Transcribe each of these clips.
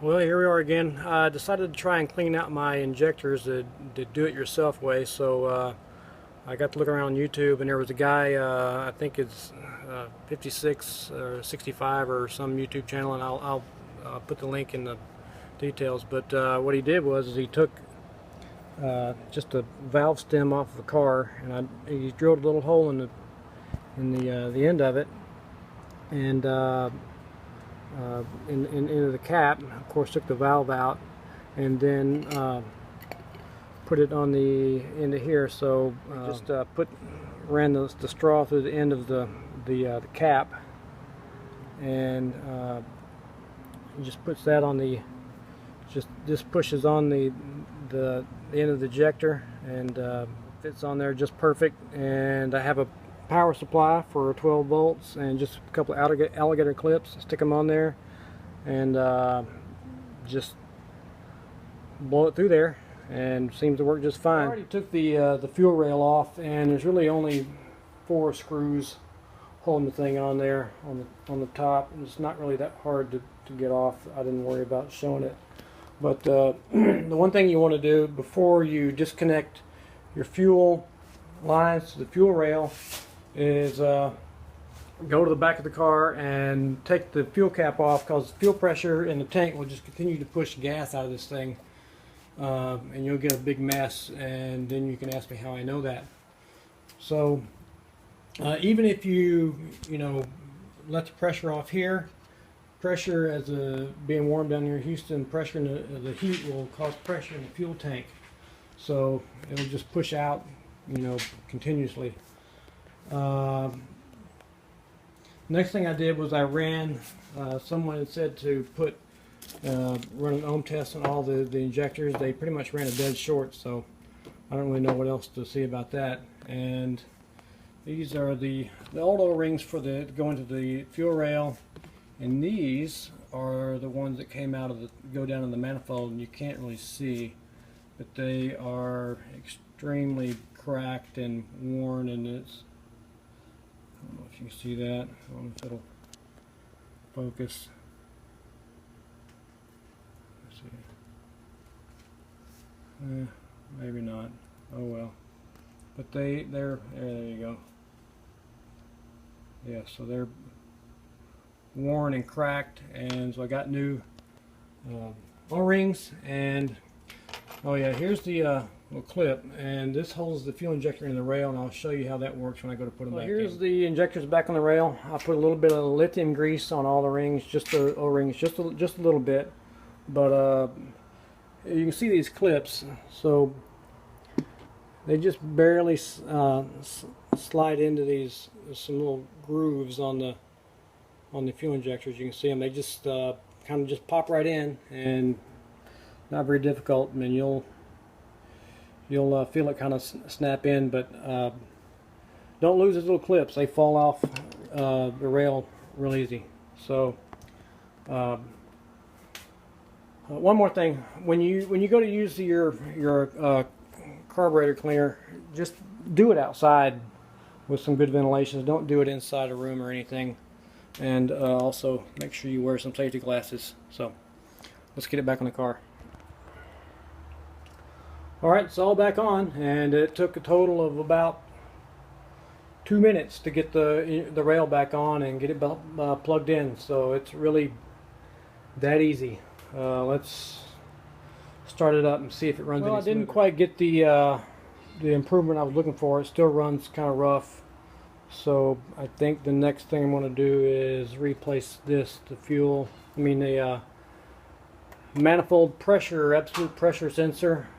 Well, here we are again. I decided to try and clean out my injectors the do-it-yourself way. So I got to look around on YouTube, and there was a guy, I think it's 56 or 65 or some YouTube channel, and I'll put the link in the details. But what he did was he took just a valve stem off of the car, and he drilled a little hole in the end of it, and into the cap. Of course, took the valve out, and then put it on the end of here. So just ran the straw through the end of the cap, and he just puts that on the just pushes on the end of the ejector, and fits on there just perfect. And I have a power supply for 12 volts and just a couple of alligator clips. Stick them on there and just blow it through there, and seems to work just fine. I already took the fuel rail off, and there's really only 4 screws holding the thing on there on the top. And it's not really that hard to get off. I didn't worry about showing it. But the one thing you want to do before you disconnect your fuel lines to the fuel rail is go to the back of the car and take the fuel cap off, because fuel pressure in the tank will just continue to push gas out of this thing, and you'll get a big mess. And then you can ask me how I know that. So even if you let the pressure off here, pressure as being warm down here in Houston, pressure in the heat will cause pressure in the fuel tank, so it'll just push out continuously. Next thing I did was I ran, someone had said to run an ohm test on all the injectors. They pretty much ran a dead short, so I don't really know what else to say about that. And these are the old O-rings for go into the fuel rail, and these are the ones that came out of go down in the manifold, and you can't really see, but they are extremely cracked and worn, and it's, I don't know if you can see that. I don't know if it'll focus. Let's see. Maybe not. Oh well. But there you go. Yeah, so they're worn and cracked, and so I got new O-rings. And oh yeah, here's the little clip, and this holds the fuel injector in the rail, and I'll show you how that works when I go to put them back in. Here's the injectors back on the rail. I put a little bit of lithium grease on all the rings, just the O-rings, just a little bit, but you can see these clips, so they just barely slide into some little grooves on the fuel injectors. You can see them. They just kind of just pop right in, and not very difficult. I mean, you'll feel it kind of snap in, but don't lose those little clips. They fall off the rail real easy. So one more thing, when you go to use your carburetor cleaner, just do it outside with some good ventilation. Don't do it inside a room or anything. And also make sure you wear some safety glasses. So let's get it back on the car. Alright, it's all back on, and it took a total of about 2 minutes to get the rail back on and get it plugged in. So it's really that easy. Let's start it up and see if it runs. Well, I didn't quite get the improvement I was looking for. It still runs kind of rough. So I think the next thing I'm going to do is replace the manifold pressure, absolute pressure sensor.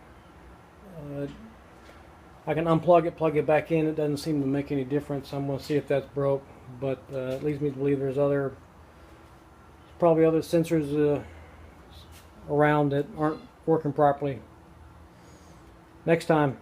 I can unplug it, plug it back in. It doesn't seem to make any difference. I'm going to see if that's broke, but it leads me to believe there's probably other sensors around that aren't working properly. Next time.